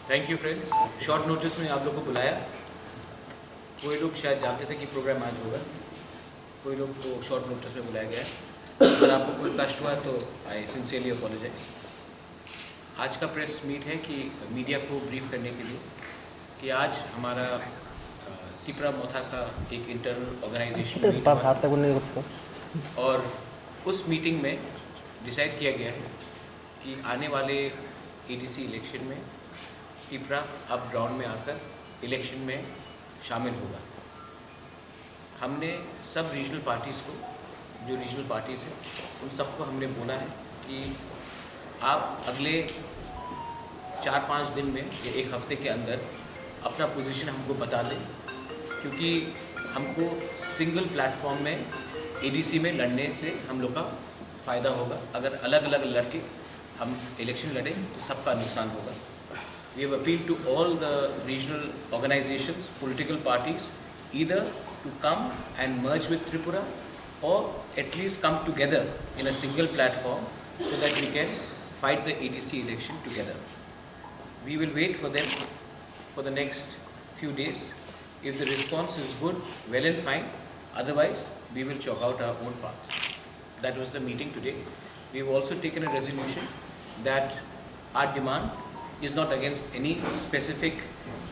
Thank you friends. Short notice में आप लोग को बुलाया। कोई लोग शायद जानते थे कि प्रोग्राम आज होगा, कोई लोग को शॉर्ट नोटिस में बुलाया गया है। अगर आपको कोई कष्ट हुआ तो आई सिंसियरली अपोलोजाइज। आज का प्रेस मीट है कि मीडिया को ब्रीफ करने के लिए कि आज हमारा तिपरा मोथा का एक इंटरनल ऑर्गेनाइजेशन मीट हुआ और उस मीटिंग में डिसाइड किया गया है कि आने वाले एडीसी इलेक्शन में तिपरा अब ग्राउंड में आकर इलेक्शन में शामिल होगा। हमने सब रीजनल पार्टीज़ को, जो रीजनल पार्टीज़ हैं, उन सबको हमने बोला है कि आप अगले 4-5 दिन में या एक हफ्ते के अंदर अपना पोजीशन हमको बता दें, क्योंकि हमको सिंगल प्लेटफॉर्म में एडीसी में लड़ने से हम लोग का फ़ायदा होगा। अगर अलग अलग लड़के हम इलेक्शन लड़ें तो सबका नुकसान होगा। We have appealed to all the regional organizations, political parties, either to come and merge with Tripura or at least come together in a single platform so that we can fight the ADC election together. We will wait for them for the next few days. If the response is good, well and fine. Otherwise, we will chalk out our own path. That was the meeting today. We have also taken a resolution that our demand is not against any specific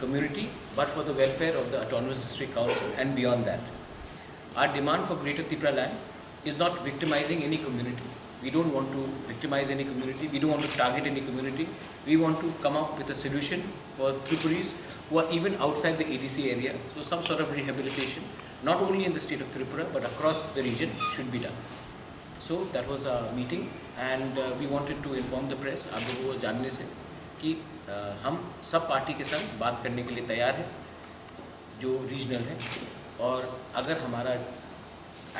community but for the welfare of the Autonomous District Council and beyond that. Our demand for Greater Tripura land is not victimizing any community. We don't want to victimize any community. We don't want to target any community. We want to come up with a solution for Tripuris who are even outside the ADC area. So some sort of rehabilitation, not only in the state of Tripura but across the region should be done. So that was our meeting and we wanted to inform the press, आप लोगों को जानने से कि हम सब party के साथ बात करने के लिए तैयार हैं जो रीजनल है, और अगर हमारा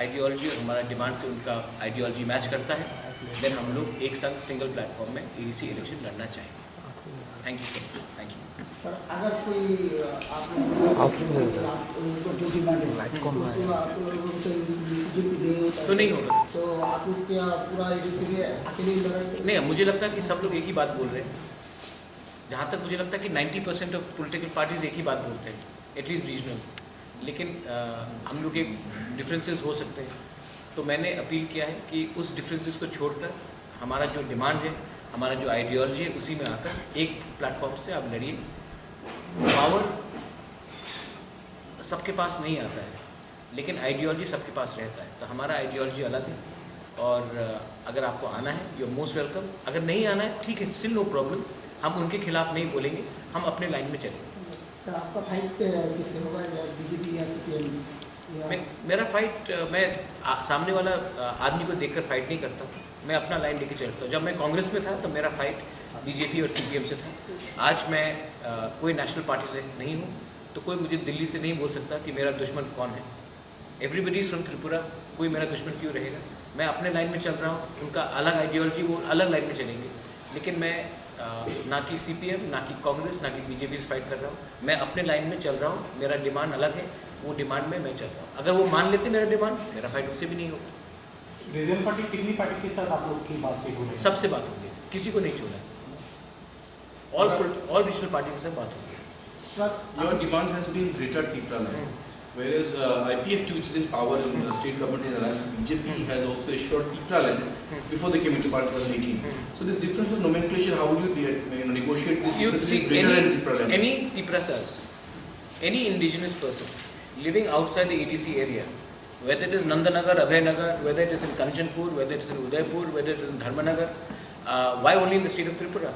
आइडियोलॉजी और हमारा डिमांड से उनका आइडियोलॉजी मैच करता है देन हम लोग एक साथ सिंगल प्लेटफॉर्म में एडीसी इलेक्शन लड़ना चाहेंगे। Thank you sir. Thank you sir. अगर कोई आप उनको जो डिमांड है उसको आप लोगों से तो नहीं होगा, तो आप लोग क्या पूरा एडीसी में अकेले लड़ेंगे? नहीं, मुझे लगता है कि सब लोग एक ही बात बोल रहे हैं। जहाँ तक मुझे लगता है कि 90% ऑफ पॉलिटिकल पार्टीज एक ही बात बोलते हैं, एटलीस्ट रीजनल। लेकिन हम लोग के डिफरेंसेस हो सकते हैं, तो मैंने अपील किया है कि उस डिफरेंसेस को छोड़कर हमारा जो डिमांड है, हमारा जो आइडियोलॉजी है, उसी में आकर एक प्लेटफॉर्म से आप लड़िए। पावर सबके पास नहीं आता है लेकिन आइडियोलॉजी सबके पास रहता है, तो हमारा आइडियोलॉजी अलग है और अगर आपको आना है यू आर मोस्ट वेलकम। अगर नहीं आना है ठीक है, स्टिल नो प्रॉब्लम, हम उनके खिलाफ नहीं बोलेंगे, हम अपने लाइन में चलेंगे। सर आपका फाइट किससे होगा, या बीजेपी या सीपीएम? मेरा फाइट, मैं सामने वाला आदमी को देखकर फाइट नहीं करता, मैं अपना लाइन लेके चलता हूँ। जब मैं कांग्रेस में था तो मेरा फाइट बीजेपी और सीपीएम से था। आज मैं कोई नेशनल पार्टी से नहीं हूँ, तो कोई मुझे दिल्ली से नहीं बोल सकता कि मेरा दुश्मन कौन है। एवरीबडी इज़ फ्रॉम त्रिपुरा, कोई मेरा दुश्मन क्यों रहेगा? मैं अपने लाइन में चल रहा हूँ, उनका अलग आइडियोलॉजी, वो अलग लाइन में चलेंगे। लेकिन मैं ना कि सीपीएम, ना कि कांग्रेस, ना कि बीजेपी से फाइट कर रहा हूँ, मैं अपने लाइन में चल रहा हूँ। मेरा डिमांड अलग है, वो डिमांड में मैं चल रहा हूँ। अगर वो मान लेते मेरा डिमांड, मेरा फाइट उससे भी नहीं होगा। रीजनल पार्टी कितनी पार्टी के साथ आप लोग की बातचीत होगी? सबसे बात होगी, किसी को नहीं छोड़ा। ऑल रीजनल पार्टी के साथ बात होगी। Your demand has been Greater Tripura land, whereas IPF, which is in power in the state government in alliance with BJP, has also assured Tripura land before they came into power in 2018. So this difference of nomenclature, how would you negotiate this difference between Greater and Tripura land? Any Tripura cells, any indigenous person living outside the ADC area, whether it is Nandanagar, Abhayanagar, whether it is in Kanchanpur, whether it is in Udaipur, whether it is in Dharmanagar, why only in the state of Tripura?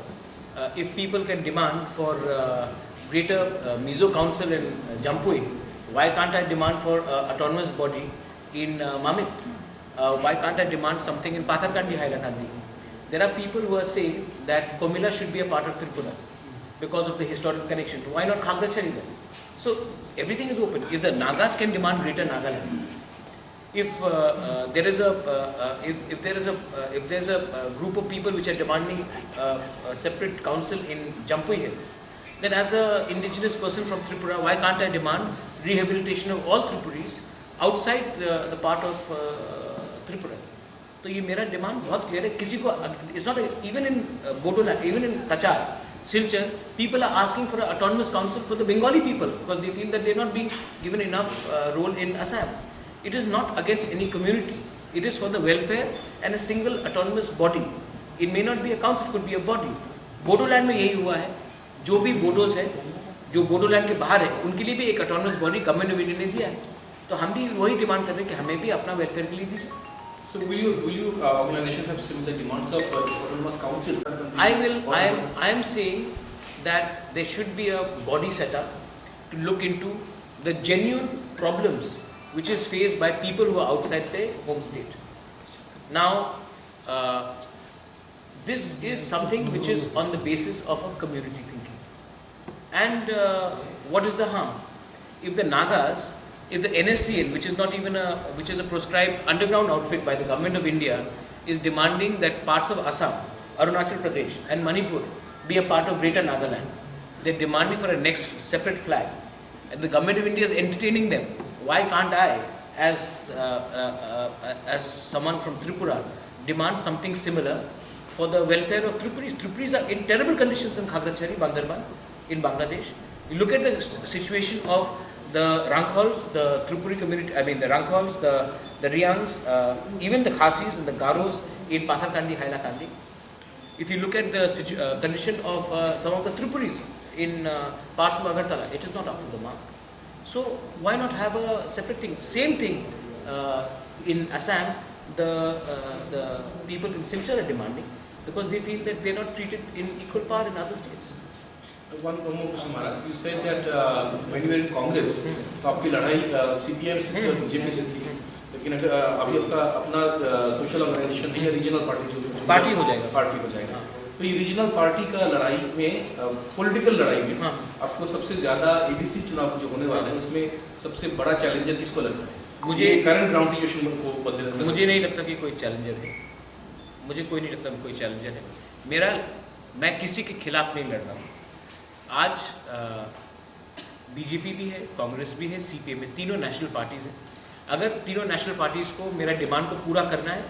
If people can demand for Greater Mizo Council in Jampui, why can't I demand for autonomous body in Mamit? Why can't I demand something in Patharkandi Hailakandi? There are people who are saying that Komila should be a part of Tripura because of the historical connection. Why not Khagrachari then? So everything is open. If the Nagas can demand Greater Nagaland, if there is a group of people which are demanding a separate council in Jampui Hills, then as an indigenous person from Tripura, why can't I demand rehabilitation of all Tripuris outside the part of Tripura? तो ये मेरा demand बहुत clear है। किसी को it's not even in Bodoland, even in Cachar, Silchar, people are asking for an autonomous council for the Bengali people because they feel that they are not being given enough role in Assam. It is not against any community. It is for the welfare and a single autonomous body. It may not be a council, it could be a body. Bodoland में यही हुआ है, जो भी बोडोस है, जो बोडोलैंड के बाहर है, उनके लिए भी एक autonomous body government of India ने दिया है. तो हम भी वही डिमांड कर रहे हैं कि हमें भी अपना वेलफेयर के लिए दीजिए. So will you organization have similar demands of autonomous council? I am saying that there should be a body set up to look into the genuine problems which is faced by people who are outside their home state. Now, this is something which is on the basis of a community thinking. And what is the harm? If the Nagas, if the NSCN, which is not even which is a proscribed underground outfit by the government of India, is demanding that parts of Assam, Arunachal Pradesh and Manipur be a part of Greater Nagaland, they're demanding for a next separate flag, and the government of India is entertaining them. Why can't I, as someone from Tripura, demand something similar for the welfare of Tripuris? Tripuris are in terrible conditions in Khagrachari, Bandarban, in Bangladesh. You look at the situation of the Ranghols, the Tripuri community, I mean the Ranghols, the Riangs, even the Khasis and the Garos in Pasarkandi, Hailakandi. If you look at the condition of some of the Tripuris in parts of Agartala, it is not up to the mark. So why not have a separate thing? Same thing in Assam, the people in Silchar are demanding because they feel that they are not treated in equal power in other states. One more question, Maharaj. You said that when you were in Congress, तो आपकी लड़ाई CPM से थी और BJP से थी, लेकिन अभी आपका अपना सोशल ऑर्गेनाइजेशन नहीं है, रीजनल पार्टी हो जाएगा. तो ये रीजनल पार्टी का लड़ाई में, पॉलिटिकल लड़ाई में, आपको सबसे ज़्यादा ADC चुनाव जो होने वाले हैं, उसमें सबसे बड़ा चैलेंजर किसको लगता है? मुझे करंट ग्राउंड सिचुएशन को बदलने. मुझे नहीं लगता कि कोई चैलेंजर है. मुझे कोई नहीं लगता कि कोई चैलेंजर है. मैं किसी के खिलाफ नहीं लड़ रहा हूँ. आज बीजेपी भी है, कांग्रेस भी है, CPM में, तीनों नेशनल पार्टीज हैं. अगर तीनों नेशनल पार्टीज को मेरा डिमांड को पूरा करना है,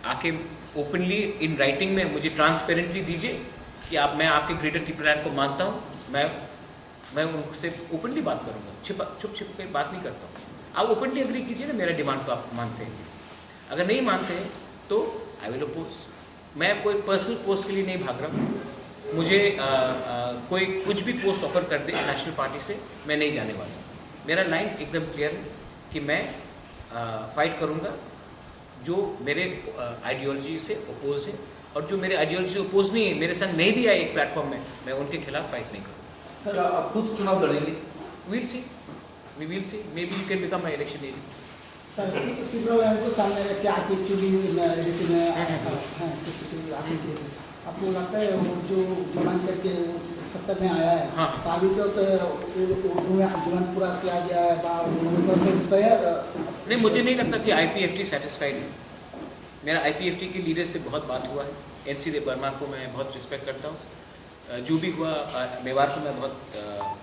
आके ओपनली इन राइटिंग में मुझे ट्रांसपेरेंटली दीजिए कि मैं आपके ग्रेटर त्रिपुरा को मानता हूँ. मैं उनसे ओपनली बात करूँगा, छुप के बात नहीं करता हूँ. आप ओपनली एग्री कीजिए ना मेरा डिमांड को आप मानते हैं. अगर नहीं मानते हैं तो आई विल अपोज. मैं कोई पर्सनल पोस्ट के लिए नहीं भाग रहा हूँ. मुझे कोई कुछ भी पोस्ट ऑफर कर दे नेशनल पार्टी से, मैं नहीं जाने वाला. मेरा लाइन एकदम क्लियर है कि मैं फाइट करूंगा जो मेरे आइडियोलॉजी से अपोज है, और जो मेरे आइडियोलॉजी से अपोज नहीं है, मेरे संग नहीं भी आए एक प्लेटफॉर्म में, मैं उनके खिलाफ फाइट नहीं करूँगा. सर आप खुद चुनाव लड़ेंगे? We will see. Maybe you can become my election area. Sir Tripura को सामने रख के आप एक रेसी में हासिल किए थे. आपको लगता है वो जो डिमांड करके वो सत्ता में आया है, हाँ. अभी तो डिमांड पूरा किया गया है, नहीं, मुझे नहीं लगता कि IPFT सेटिस्फाइड है. मेरा IPFT के लीडर से बहुत बात हुआ है. NC देव वर्मा को मैं बहुत रिस्पेक्ट करता हूँ. जो भी हुआ मेवाड़ को मैं बहुत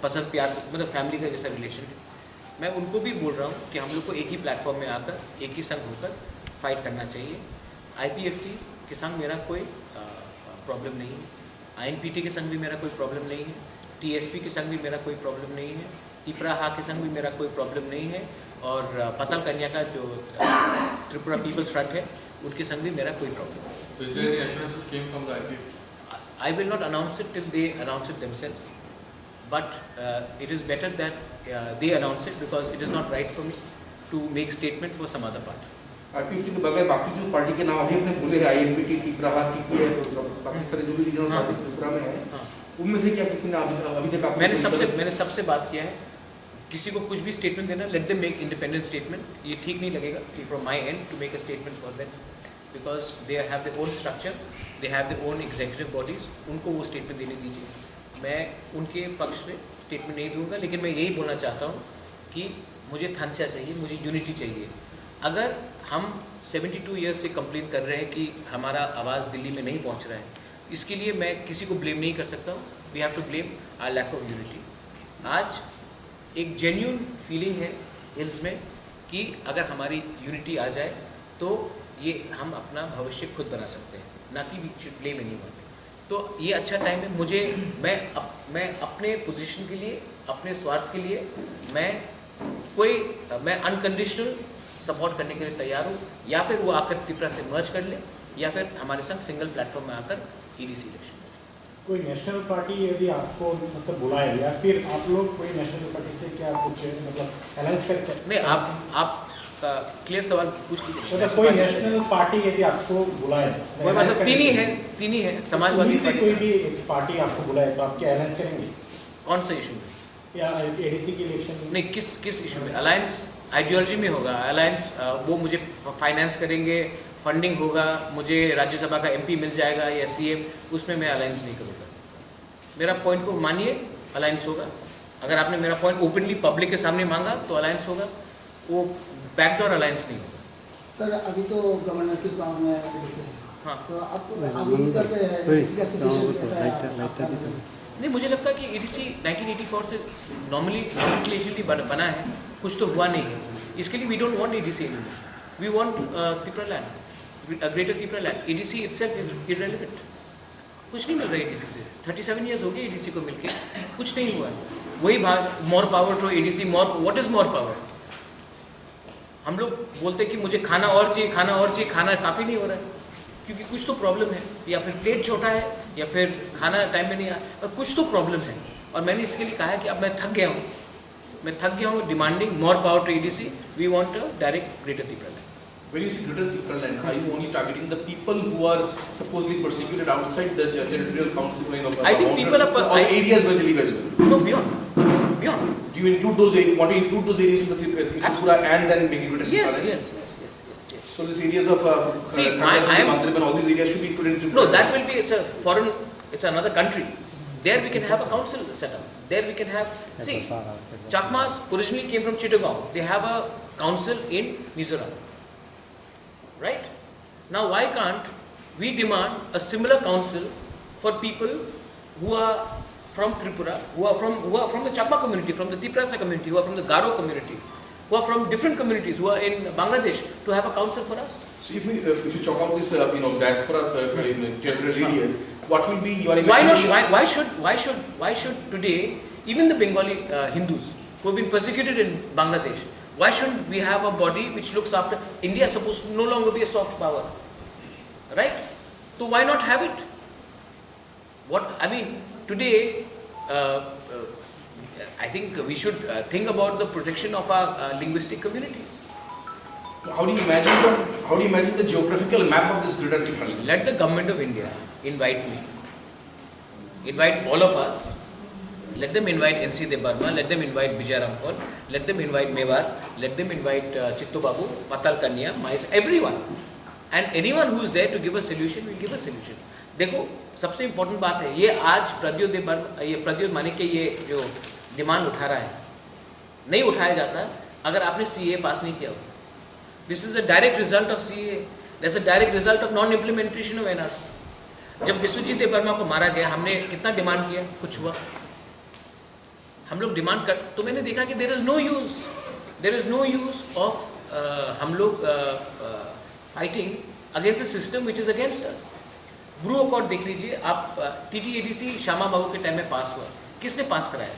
पसंद प्यार से, मतलब फैमिली का जैसा रिलेशन है. मैं उनको भी बोल रहा हूँ कि हम लोग को एक ही प्लेटफॉर्म में आकर, एक ही संग होकर फाइट करना चाहिए. IPFT के संग मेरा कोई प्रॉब्लम नहीं है. INPT के संग भी मेरा कोई प्रॉब्लम नहीं है. TSP के संग भी मेरा कोई प्रॉब्लम नहीं है. त्रिपुरा के संग भी मेरा कोई प्रॉब्लम नहीं है. और पतल कन्या का जो त्रिपुरा पीपल्स फ्रंट है, उनके संग भी मेरा कोई प्रॉब्लम नहीं. So is there any assurances came from the IPFT? I will not announce it till they announce it themselves. But it is better that they announce it, because it is not right for me to make statement for some other party. IPFT के बगैर बाकी जो party के नाम अभी अपने बोले हैं, INPT, त्रिपुरा, TPF, बाकी सारे जो भी रीजनल पार्टी त्रिपुरा में है, उनमें से क्या किसी ने अभी तक आपको? मैंने सबसे बात किया है, किसी को कुछ भी स्टेटमेंट देना, let them make independent statement. ये ठीक नहीं लगेगा from my end to make a statement for them, because they have their own structure, they have their own executive bodies. उनको वो स्टेटमेंट देने दीजिए. मैं उनके पक्ष में स्टेटमेंट नहीं दूंगा, लेकिन मैं यही बोलना चाहता हूँ कि मुझे थानसा चाहिए, मुझे यूनिटी चाहिए. अगर हम 72 ईयर्स से कंप्लेन कर रहे हैं कि हमारा आवाज़ दिल्ली में नहीं पहुंच रहा है, इसके लिए मैं किसी को ब्लेम नहीं कर सकता हूँ. We have to blame our lack of unity. आज एक जेन्युइन फीलिंग है हिल्स में कि अगर हमारी यूनिटी आ जाए तो ये हम अपना भविष्य खुद बना सकते हैं, ना कि वी शुड ब्लेम एनीवन. तो ये अच्छा टाइम है मुझे, मैं अपने पोजीशन के लिए, अपने स्वार्थ के लिए मैं अनकंडीशनल सपोर्ट करने के लिए तैयार हूँ, या फिर वो आकर त्रिपुरा से मर्ज कर ले, या फिर हमारे संग सिंगल प्लेटफॉर्म में आकर EDC इलेक्शन। कोई नेशनल पार्टी यदि आपको मतलब बुलाए या फिर आप लोग कोई नेशनल पार्टी से क्या कुछ मतलब अलायंस करते हैं? नहीं, आप क्लियर सवाल पूछ लीजिए। मतलब कोई नेशनल पार्टी यदि आपको बुलाए, कोई मतलब तीन ही है समाजवादी से कोई भी एक पार्टी आपको बुलाए तो आप क्या अलायंस करेंगे? कौन सा इशू में? या ADC की इलेक्शन में? नहीं, किस इशू में? अलायंस आइडियोलॉजी में होगा अलायंस। वो मुझे फाइनेंस करेंगे, फंडिंग होगा, मुझे राज्यसभा का MP मिल जाएगा या CM, उसमें मैं अलायंस नहीं करूँगा। मेरा पॉइंट को मानिए, अलायंस होगा। अगर आपने मेरा पॉइंट ओपनली पब्लिक के सामने मांगा तो अलायंस होगा, वो बैकडोर अलायंस नहीं होगा। सर अभी तो गवर्नर की पावर में ADC है, हाँ, तो आप अभी तक ADC का सिचुएशन कैसा है आपका नज़र में? नहीं, मुझे लगता है कि EDC 1984 से नॉमिनेशनली बना है, कुछ तो हुआ नहीं है। इसके लिए we don't want EDC anymore, we want Tripura land, greater Tripura land. EDC itself is irrelevant, कुछ नहीं मिल रहा है EDC से। 37 ईयर्स हो गए EDC को मिलके, कुछ नहीं हुआ है। वही more power to EDC, more, what is more power? हम लोग बोलते हैं कि मुझे खाना और चाहिए, खाना काफ़ी नहीं हो रहा है, क्योंकि कुछ तो प्रॉब्लम है, या फिर प्लेट छोटा है, या फिर खाना टाइम में नहीं आया, और कुछ तो प्रॉब्लम है। और मैंने इसके लिए कहा है कि अब मैं थक गया हूँ demanding more power to EDC, we want a direct greater Tripura land. When you say greater Tripura land, are you only targeting the people who are supposedly persecuted outside the territorial council line of I think people are or areas where they live as well? No, beyond. Do you include those areas? Want to include those areas in the Tripura and then make it greater Yes. Tripura land? Yes. So these areas of See, Mandalay and all these areas should be included in Tripura. No, that will be, it's another country. There we can have a council set up. There we can have, see, Chakmas originally came from Chittagong. They have a council in Mizoram. Right? Now why can't we demand a similar council for people who are from Tripura, who are from the Chakma community, from the Tiprasa community, who are from the Garo community, who are from different communities, who are in Bangladesh, to have a council for us? So if you talk about this, diaspora territorial areas, what will be your Why imagination? not? Why should today even the Bengali Hindus who have been persecuted in Bangladesh, why shouldn't we have a body which looks after? India is supposed to no longer be a soft power, right? So why not have it? Today, I think we should think about the protection of our linguistic community. How do you imagine the geographical map of this greater Tripura land? Let the government of India invite me, invite all of us. Let them invite NC De Burma, let them invite Vijay Ramphal, let them invite Mewar, let them invite Chittu Babu, Patal Kanya, everyone. And anyone who is there to give a solution will give a solution. देखो, सबसे important बात है, ये आज प्रद्योत मानिक के ये जो demand उठा रहा है, नहीं उठाया जाता अगर आपने CAA पास नहीं किया होता। This is a direct result of CAA. That's a direct result of non-implementation of NRC. जब विश्वजीत देबबर्मा को मारा गया, हमने कितना डिमांड किया, कुछ हुआ? हम लोग डिमांड कर, तो मैंने देखा कि there is no use of हम लोग fighting against a system which is against us. Bru accord देख लीजिए आप, TTADC श्यामा बाबू के टाइम में पास हुआ, किसने पास कराया?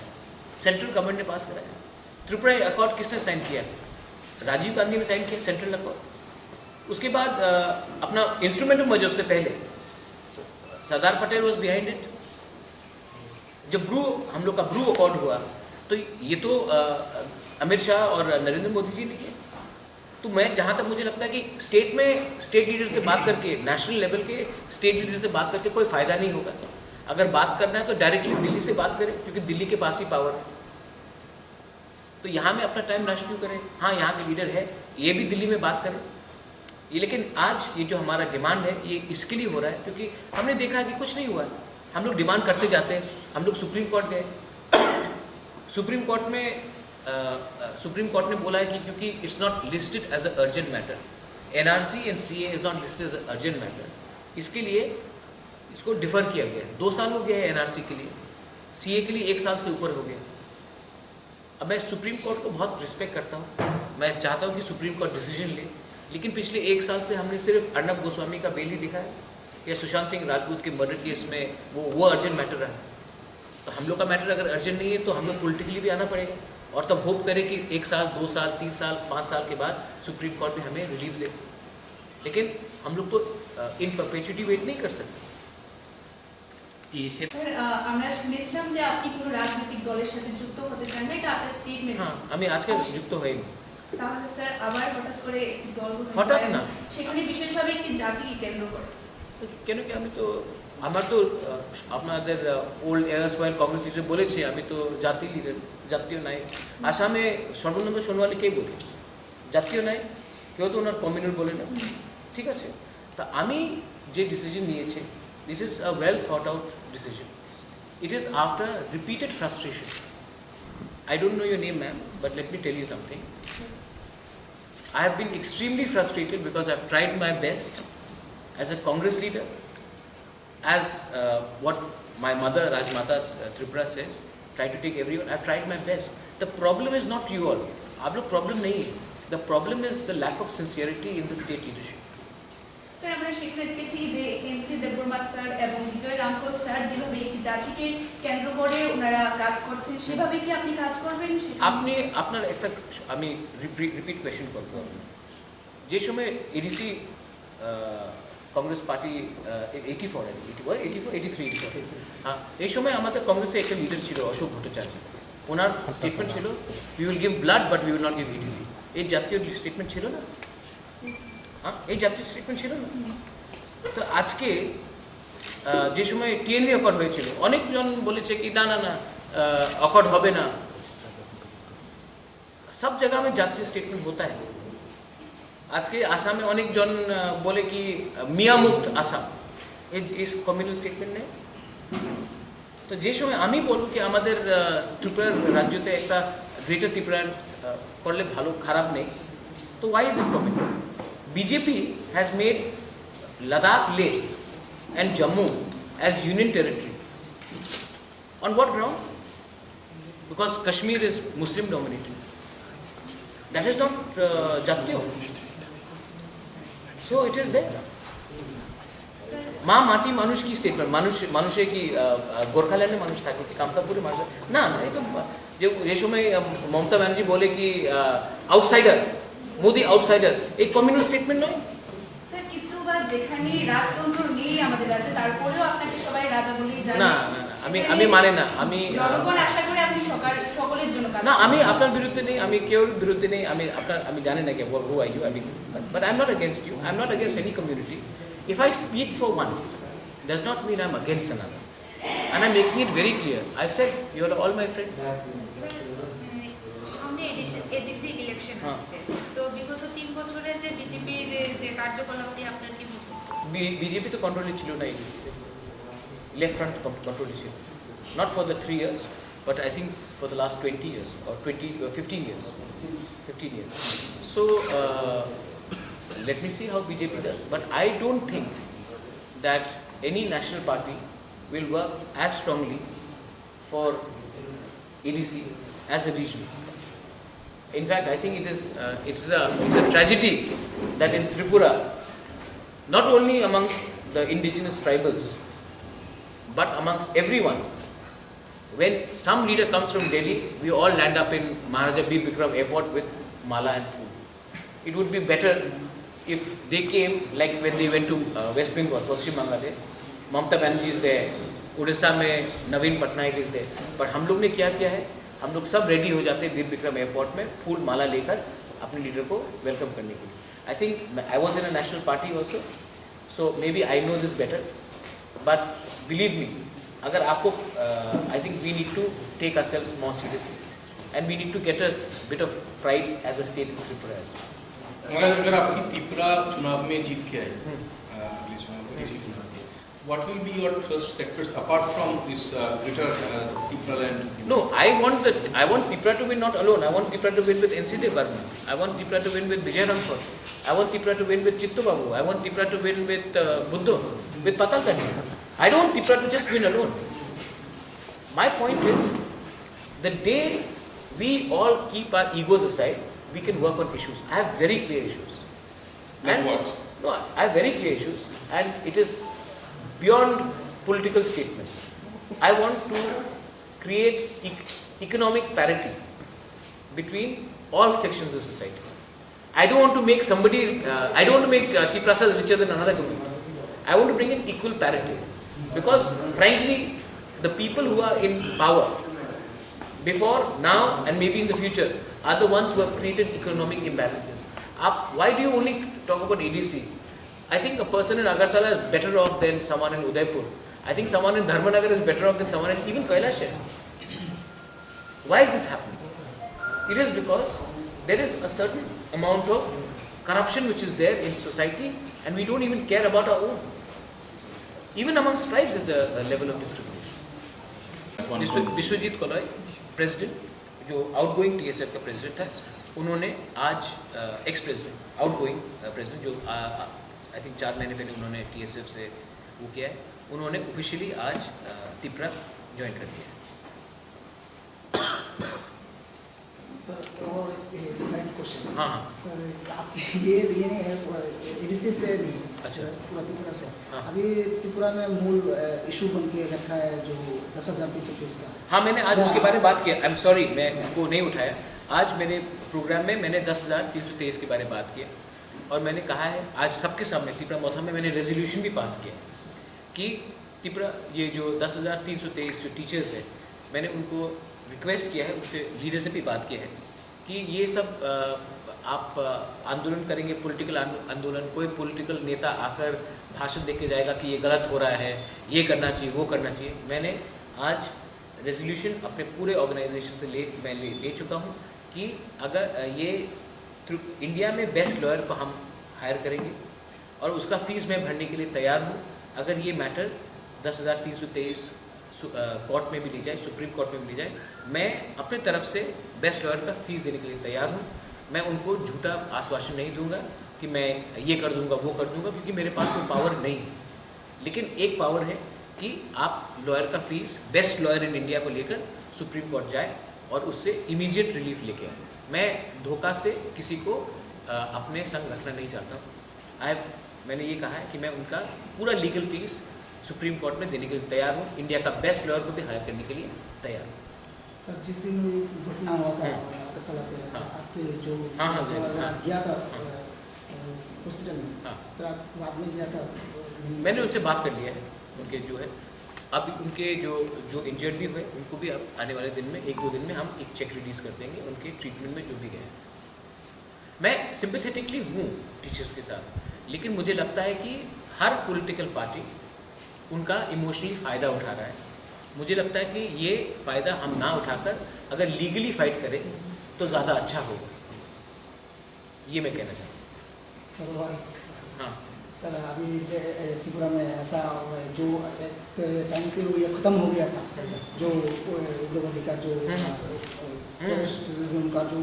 सेंट्रल गवर्नमेंट ने पास कराया। त्रिपुरा अकॉर्ड किसने साइन किया? राजीव गांधी ने साइन किया, सेंट्रल अकॉर्ड। उसके बाद अपना इंस्ट्रूमेंट ऑफ मेजर्स से पहले Sardar Patel was behind it. जब हम लोग का ब्रू अकॉर्ड हुआ तो ये तो अमित शाह और नरेंद्र मोदी जी ने किया। तो मैं जहाँ तक मुझे लगता है कि स्टेट लीडर से बात करके, नेशनल लेवल के स्टेट लीडर से बात करके कोई फ़ायदा नहीं होगा। अगर बात करना है तो डायरेक्टली दिल्ली से बात करें, क्योंकि दिल्ली के पास ही पावर है। तो यहाँ में अपना टाइम नष्ट क्यों करें? हाँ, यहाँ के लीडर है, ये भी दिल्ली में बात करें। ये लेकिन आज ये जो हमारा डिमांड है ये इसके लिए हो रहा है क्योंकि हमने देखा है कि कुछ नहीं हुआ है। हम लोग डिमांड करते जाते हैं। हम लोग सुप्रीम कोर्ट गए, सुप्रीम कोर्ट ने बोला है कि क्योंकि it's not listed as a urgent matter, NRC and CAA is not listed as a urgent matter, इसके लिए इसको डिफर किया गया। 2 साल हो गया है NRC के लिए, CAA के लिए 1 साल से ऊपर हो गया। अब मैं सुप्रीम कोर्ट को बहुत रिस्पेक्ट करता हूँ, मैं चाहता हूँ कि सुप्रीम कोर्ट डिसीजन ले, लेकिन पिछले 1 साल से हमने सिर्फ अर्नब गोस्वामी का बेल ही देखा है। या सुशांत सिंह राजपूत के मर्डर केस में वो अर्जेंट मैटर रहा। तो हम लोग का मैटर अगर अर्जेंट नहीं है तो हम लोग पॉलिटिकली भी आना पड़ेगा और तब होप करें कि 1 साल 2 साल 3 साल 5 साल के बाद सुप्रीम कोर्ट में हमें रिलीफ दे। लेकिन हम लोग तो इन परपेचुइटी वेट नहीं कर सकते। স্যার আমরা শুনেছিলাম যে আপনি কোনো রাজনৈতিক দলের সাথে যুক্ত হতে চান না, এটা আপনার স্টেটমেন্ট। হ্যাঁ, আমি আজকে যুক্ত হইনি। তাহলে স্যার আবার হঠাৎ করে একটি দল গঠন হঠাৎ করেন, না। সেখানে বিশেষভাবে একটি জাতিকে কেন্দ্র করে। কেন কি আমি তো আমার তো আপনাদের ওল্ড এয়ারসওয়াইল কংগ্রেস লিডার বলেছে আমি তো জাতীয় লিডার, জাতীয় নাই। আসামে সর্বানন্দ সোনোয়ালকেই বলি জাতীয় নাই, কেউ তো ওনার কমিউনাল বলে না, ঠিক আছে। তা আমি যে ডিসিশন নিয়েছি, this is a well thought out decision. It is after repeated frustration. I don't know your name, ma'am, but let me tell you something. I have been extremely frustrated because I've tried my best as a Congress leader, as what my mother Rajmata Tripura says, try to take everyone. I've tried my best. The problem is not you all. आप लोग problem नहीं है. The problem is the lack of sincerity in the state leadership. Sir আমরা সেখানে দেখেছি যে NC Debbarma sir এবং বিজয় রাঙ্কল sir যেভাবে একটি জাতিকে কেন্দ্র করে ওনারা কাজ করছেন, সেভাবে কি আপনি কাজ করবেন? আপনি আপনার একটা আমি রিপিট কোয়েশ্চেন করব। যে সময় এডিসি কংগ্রেস পার্টি 84 হ্যাঁ, এই সময় আমাদের কংগ্রেসে একটা লিডার ছিল অশোক ভট্টাচার্য। ওনার স্টেটমেন্ট ছিল we will give blood but we will not give ADC. এই জাতীয় স্টেটমেন্ট ছিল না? হ্যাঁ, এই জাতীয় স্টেটমেন্ট ছিল না? তো আজকে যে সময় টিএনভি অ্যাকর্ড হয়েছিল অনেকজন বলেছে কি না না না অ্যাকর্ড হবে না। সব জায়গা में জাতীয় স্টেটমেন্ট होता है। আজকে আসামে অনেকজন বলে কি মিয়া মুক্ত আসাম, এই কমিউনাল স্টেটমেন্ট নেই। তো যে সময় আমি বলবো কি আমাদের ত্রিপুরার রাজ্যতে একটা গ্রেটার ত্রিপুরা করলে ভালো, খারাপ নেই, তো why is it problem? BJP has made Ladakh, Leh and Jammu as union territory. On what ground? Because Kashmir is Muslim dominated. That is not Jatiyo. So it is there. মা মাটি মানুষ কি স্টেটমেন্ট, মানুষে কি গোর্খাল্যান্ডে মানুষ থাকে কি কামতাপুরে মানুষ না না। এই তো যে সময় মমতা ব্যানার্জি বলে কি আউটসাইডার, মোদি আউটসাইডার, এই কমিউনাল স্টেটমেন্ট নয় স্যার। কিন্তু বা যেখানে রাজতন্ত্র নেই আমাদের রাজ্যে, তারপরেও আপনাকে সবাই রাজা বলেই জানে। না আমি মানে না, আমি জনগণ আশা করে আপনি সকলের জন্য কাজ না, আমি আপনার বিরুদ্ধে নেই, আমি কেউ বিরুদ্ধে নেই। আমি জানি না কি who are you, but I'm not against you. I'm not against any community. If I speak for one, does not mean I'm against another. And I'm making it very clear. I've said you are all my friends. সামনে ADC election আসছে, তো বিগত 3 বছরে যে বিজেপির যে কার্যকলাপটি আপনার কি মনে? বিজেপি তো কন্ট্রোলে ছিল না, লেফট ফ্রন্ট কন্ট্রোলে ছিল, not for the 3 years, but I think for the last 20 years or 15 years. So let me see how BJP does, but I don't think that any national party will work as strongly for ADC as a region. In fact, I think it's a tragedy that in Tripura, not only amongst the indigenous tribals, but amongst everyone, when some leader comes from Delhi, we all land up in Maharaja Bir Bikram Airport with mala and food. It would be better if they came like when they went to West Bengal, Paschim Bangladesh. Mamata Banerjee is there, Orissa में नवीन Patnaik is there, but हम लोग ने क्या किया है, हम लोग सब रेडी हो जाते हैं वीर विक्रम एयरपोर्ट में फूल माला लेकर अपने लीडर को वेलकम करने के लिए। I think I was in a national party also, so maybe I know this better, but believe me, अगर आपको I think we need to take our selves more seriously and we need to get a bit of pride as a state in Tripura. अगर आपकी त्रिपुरा चुनाव में जीत के आए, अगले चुनाव में DC चुनाव, what will be your thrust sectors apart from this greater Tripura land? No, I want Tripura to win not alone. I want Tripura to win with NC Devarman. I want Tripura to win with Vijay Rampur. I want Tripura to win with Chittu Babu. I want Tripura to win with Buddho, with Patal Kanji. I don't want Tripura to just win alone. My point is, the day we all keep our egos aside, we can work on issues. I have very clear issues. Like what? No, I have very clear issues, and it is beyond political statements. I want to create economic parity between all sections of society. I don't want to make somebody, I don't want to make Tiprasal richer than another community. I want to bring in equal parity. Because frankly, the people who are in power, before, now and maybe in the future, are the ones who have created economic imbalances. Why do you only talk about ADC? I think a person in Agartala is better off than someone in Udaipur. I think someone in Dharmanagar is better off than someone in even Kailash. Why is this happening? It is because there is a certain amount of corruption which is there in society, and we don't even care about our own. Even amongst tribes is a level of discrimination. Biswajit Kaloi, president, जो outgoing TSF का president है, उन्होंने आज ex president, outgoing president जो I think 4 महीने पहले उन्होंने TSF से वो किया है, उन्होंने ऑफिशियली आज तिपरा ज्वाइन कर दिया है। सर और डिफरेंट क्वेश्चन। हाँ सर आप ये नहीं है ADC से नहीं, अच्छा, पूरा त्रिपुरा से। हाँ। अभी त्रिपुरा में मूल इशू बन के रखा है जो 10,330 का। हाँ, मैंने आज उसके बारे में बात किया। आई एम सॉरी, मैं इसको नहीं उठाया। आज मैंने प्रोग्राम में मैंने 10,323 के बारे में बात किया, और मैंने कहा है आज सबके सामने त्रिपुरा मौथा में मैंने रेजोल्यूशन भी पास किया कि त्रिपुरा ये जो 10,323 जो टीचर्स है, मैंने उनको रिक्वेस्ट किया है, उससे लीडर से भी बात किया है कि ये सब आप आंदोलन करेंगे, पॉलिटिकल आंदोलन, कोई पॉलिटिकल नेता आकर भाषण दे के जाएगा कि ये गलत हो रहा है, ये करना चाहिए, वो करना चाहिए। मैंने आज रेजोल्यूशन अपने पूरे ऑर्गेनाइजेशन से ले चुका हूँ कि अगर ये इंडिया में बेस्ट लॉयर को हम हायर करेंगे और उसका फीस मैं भरने के लिए तैयार हूँ। अगर ये मैटर 10,323 कोर्ट में भी ले जाए, सुप्रीम कोर्ट में भी ले जाए, मैं अपने तरफ से बेस्ट लॉयर का फीस देने के लिए तैयार हूँ। मैं उनको झूठा आश्वासन नहीं दूंगा कि मैं ये कर दूंगा, वो कर दूंगा, क्योंकि मेरे पास वो पावर नहीं है। लेकिन एक पावर है कि आप लॉयर का fees, best lawyer in India को लेकर सुप्रीम कोर्ट जाए और उससे इमीडिएट रिलीफ लेके आए। मैं धोखा से किसी को अपने संग रखना नहीं चाहता हूँ। मैंने ये कहा है कि मैं उनका पूरा लीगल फीस सुप्रीम कोर्ट में देने के लिए तैयार हूँ। इंडिया का बेस्ट लॉयर को भी हायर करने के लिए तैयार हूँ। सर जिस दिन घटना हुआ था अगरतला पे, आपके जो गया था हॉस्पिटल में, फिर आप बाद में गया था? मैंने उनसे बात कर लिया है, उनके जो है अभी उनके जो इंजर्ड भी हुए उनको भी अब आने वाले दिन में 1-2 दिन में हम एक चेक रिलीज कर देंगे उनके ट्रीटमेंट में जो भी गए। मैं सिंपैथेटिकली हूँ टीचर्स के साथ, लेकिन मुझे लगता है कि हर पॉलिटिकल पार्टी उनका इमोशनली फ़ायदा उठा रहा है। मुझे लगता है कि ये फ़ायदा हम ना उठाकर अगर लीगली फाइट करें तो ज़्यादा अच्छा होगा, ये मैं कहना चाहता हूँ। हाँ सर, अभी त्रिपुरा में ऐसा जो एक टाइम से ये ख़त्म हो गया था, जो उग्रवादी का जो टेररिज्म का जो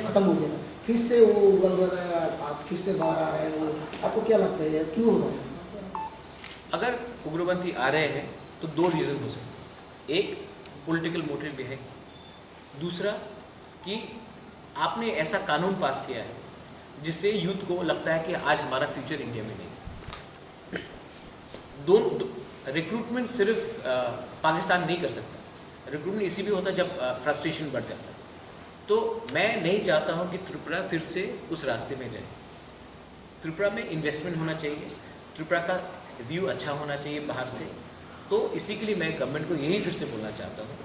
ख़त्म हो गया, फिर से वो आप फिर से बाहर आ रहे हो, आपको क्या लगता है क्यों हो रहा है? अगर उग्रपंथी आ रहे हैं तो 2 रीज़न हो सकते हैं। एक पॉलिटिकल मोटिव भी है, दूसरा कि आपने ऐसा कानून पास किया है जिससे यूथ को लगता है कि आज हमारा फ्यूचर इंडिया में नहीं। रिक्रूटमेंट सिर्फ पाकिस्तान नहीं कर सकता, रिक्रूटमेंट इसी भी होता है जब फ्रस्ट्रेशन बढ़ जाता है। तो मैं नहीं चाहता हूँ कि त्रिपुरा फिर से उस रास्ते में जाए। त्रिपुरा में इन्वेस्टमेंट होना चाहिए, त्रिपुरा का व्यू अच्छा होना चाहिए बाहर से। तो इसी के लिए मैं गवर्नमेंट को यही फिर से बोलना चाहता हूँ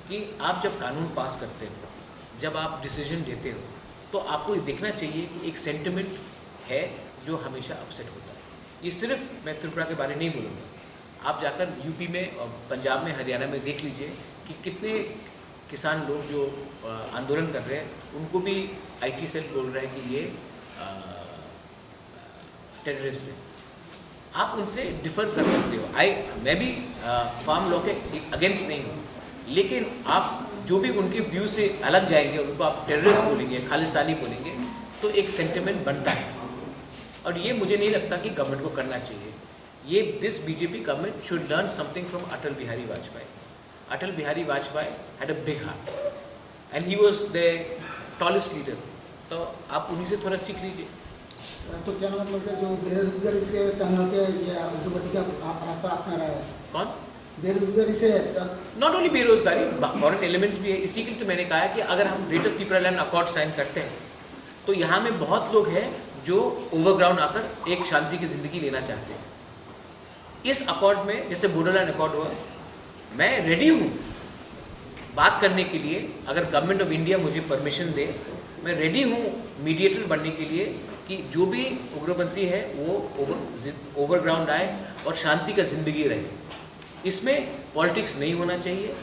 कि आप जब कानून पास करते हो, जब आप डिसीजन देते हो, तो आपको ये देखना चाहिए कि एक सेंटिमेंट है जो हमेशा अपसेट होता है। ये सिर्फ मैं त्रिपुरा के बारे में नहीं बोलूँगा, आप जाकर यूपी में और पंजाब में, हरियाणा में देख लीजिए कि कितने किसान लोग जो आंदोलन कर रहे हैं, उनको भी IT सेल बोल रहे हैं कि ये टेररिस्ट है। आप उनसे डिफ़र कर सकते हो। मैं भी फार्म लॉ के अगेंस्ट नहीं हूँ, लेकिन आप जो भी उनके व्यू से अलग जाएंगे, उनको आप टेररिस्ट बोलेंगे, खालिस्तानी बोलेंगे, तो एक सेंटिमेंट बनता है। और ये मुझे नहीं लगता कि गवर्नमेंट को करना चाहिए। ये this BJP government should learn something from Atal Bihari Vajpayee. Atal Bihari Vajpayee had a big heart and he was the tallest leader. तो आप उन्हीं से थोड़ा सीख लीजिए। तो क्या मतलब कि जो बेरोजगारी से तंग होकर ये उद्योगपति का रास्ता अपना रहा है, कौन? बेरोजगारी से नॉट ओनली बेरोजगारी, फॉरेन एलिमेंट्स भी है। इसी के लिए तो मैंने कहा है कि अगर हम ग्रेटर त्रिपुरालैंड अकॉर्ड साइन करते हैं तो यहाँ में बहुत लोग हैं जो ओवरग्राउंड आकर एक शांति की ज़िंदगी लेना चाहते हैं। इस अकॉर्ड में जैसे बोडोलैंड अकॉर्ड हुआ, मैं रेडी हूँ बात करने के लिए। अगर गवर्नमेंट ऑफ इंडिया मुझे परमिशन दे, मैं रेडी हूँ मीडिएटर बनने के लिए कि जो भी उग्रपंथी है वो ओवरग्राउंड आए और शांति का ज़िंदगी रहे। इसमें पॉलिटिक्स नहीं होना चाहिए।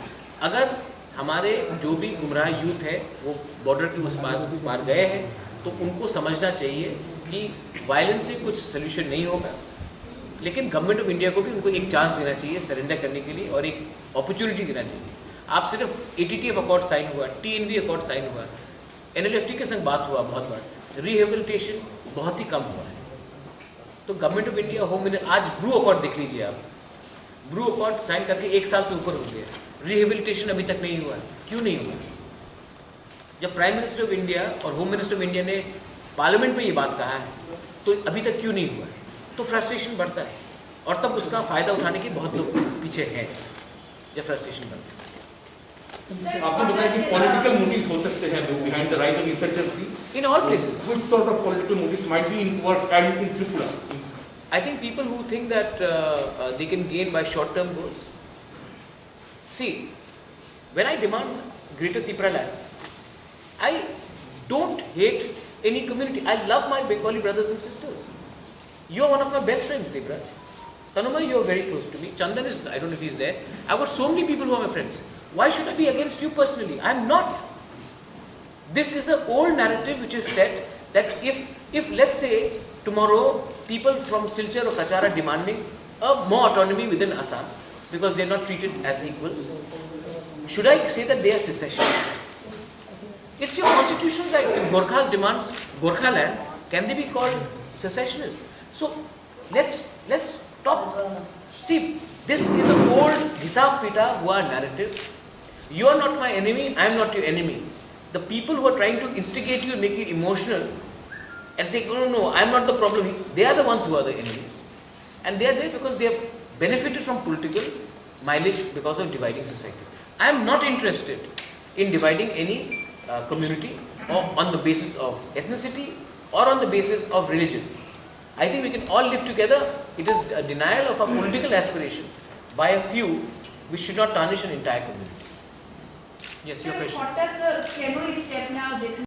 अगर हमारे जो भी गुमराह यूथ है वो बॉर्डर के उस पार गए हैं तो उनको समझना चाहिए कि वायलेंस से कुछ सोल्यूशन नहीं होगा, लेकिन गवर्नमेंट ऑफ इंडिया को भी उनको एक चांस देना चाहिए सरेंडर करने के लिए और एक अपॉर्चुनिटी देना चाहिए। आप सिर्फ ATTF अकॉर्ड साइन हुआ, TNV अकॉर्ड साइन हुआ, NLFT के संग बात हुआ बहुत बार, रिहेबिलिटेशन बहुत ही कम हुआ है। तो government of India home minister आज ब्रू अकॉर्ड देख लीजिए आप, ब्रू अकॉर्ड साइन करके 1 साल से ऊपर हो गया, रिहेबिलिटेशन अभी तक नहीं हुआ। क्यों नहीं हुआ? जब प्राइम मिनिस्टर ऑफ इंडिया और होम मिनिस्टर ऑफ इंडिया ने पार्लियामेंट में ये बात कहा है तो अभी तक क्यों नहीं हुआ? तो फ्रस्ट्रेशन बढ़ता है और तब उसका फ़ायदा उठाने के बहुत लोग पीछे हैं जब फ्रस्ट्रेशन बढ़ता है। आपने बताया कि पॉलिटिकल मोटिव्स हो सकते हैं behind the rise of insurgency in all places. Which sort of political motives might be involved and in Tripura? I think people who think that they can gain by short-term goals. See, when I demand Greater Tripuраland, I don't hate any community. I love my Bengali brothers and sisters. You are one of my best friends, Devraj. Tanumay, you are very close to me. Chandan is, I don't know if he's there. I've got so many people who are my friends. Why should I be against you personally? I'm not. This is an old narrative which is set that if let's say tomorrow people from Silchar or Kachar are demanding more autonomy within Assam because they are not treated as equals, should I say that they are secessionists? It's your constitutional right. If Gorkhas demands Gorkha land, can they be called secessionists? So let's stop. See, this is an old Hisab Pita Hua narrative. You are not my enemy, I am not your enemy. The people who are trying to instigate you and make you emotional and say, no, I am not the problem, they are the ones who are the enemies. And they are there because they have benefited from political mileage because of dividing society. I am not interested in dividing any community or on the basis of ethnicity or on the basis of religion. I think we can all live together. It is a denial of our political aspiration by a few which should not tarnish an entire community. Yes, your question. হঠাৎ কেন এই step নেওয়া যেখানে